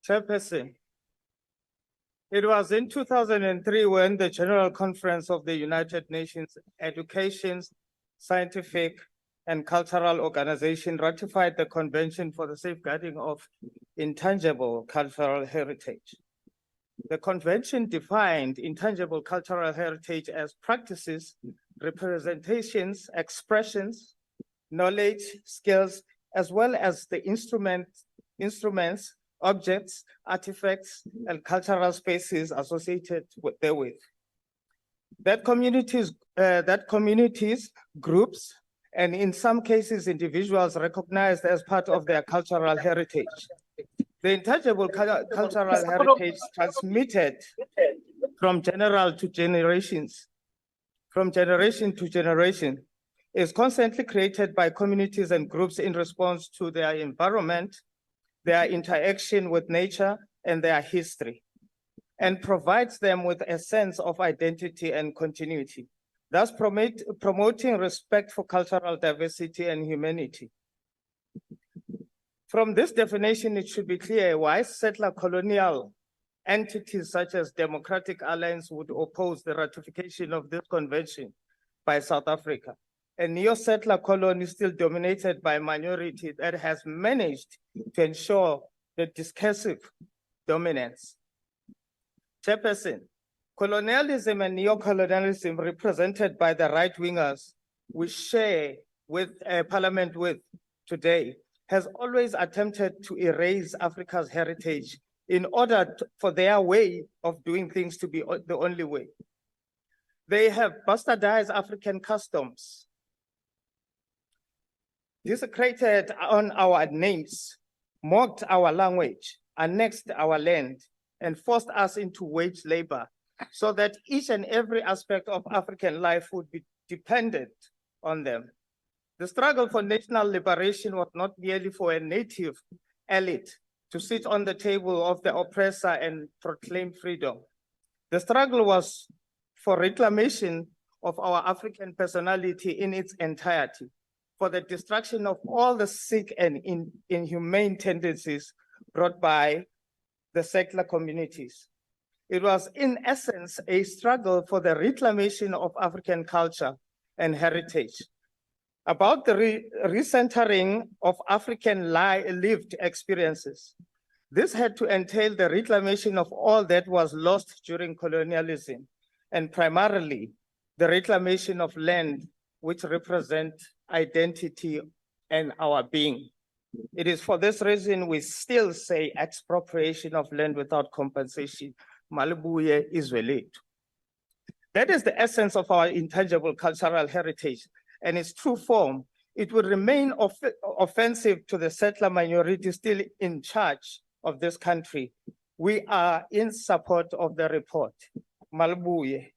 Chairperson, it was in 2003 when the General Conference of the United Nations Education, Scientific, and Cultural Organization ratified the Convention for the Safeguarding of Intangible Cultural Heritage. The convention defined intangible cultural heritage as practices, representations, expressions, knowledge, skills, as well as the instruments, objects, artifacts, and cultural spaces associated therewith. That communities, groups, and in some cases, individuals recognized as part of their cultural heritage. The intangible cultural heritage transmitted from generation to generation, is constantly created by communities and groups in response to their environment, their interaction with nature, and their history, and provides them with a sense of identity and continuity, thus promoting respect for cultural diversity and humanity. From this definition, it should be clear why settler colonial entities such as Democratic Alliance would oppose the ratification of this convention by South Africa. A neo-settler colony still dominated by a minority that has managed to ensure the discursive dominance. Chairperson, colonialism and neo-colonialism represented by the right-wingers we share with Parliament with today has always attempted to erase Africa's heritage in order for their way of doing things to be the only way. They have bastardized African customs, desecrated on our names, mocked our language, annexed our land, and forced us into wage labor so that each and every aspect of African life would be dependent on them. The struggle for national liberation was not merely for a native elite to sit on the table of the oppressor and proclaim freedom. The struggle was for reclamation of our African personality in its entirety, for the destruction of all the sick and inhumane tendencies brought by the settler communities. It was in essence a struggle for the reclamation of African culture and heritage, about the recentering of African lived experiences. This had to entail the reclamation of all that was lost during colonialism, and primarily the reclamation of land which represent identity and our being. It is for this reason we still say expropriation of land without compensation. Malibuye Israelite. That is the essence of our intangible cultural heritage and its true form. It would remain offensive to the settler minority still in charge of this country. We are in support of the report. Malibuye.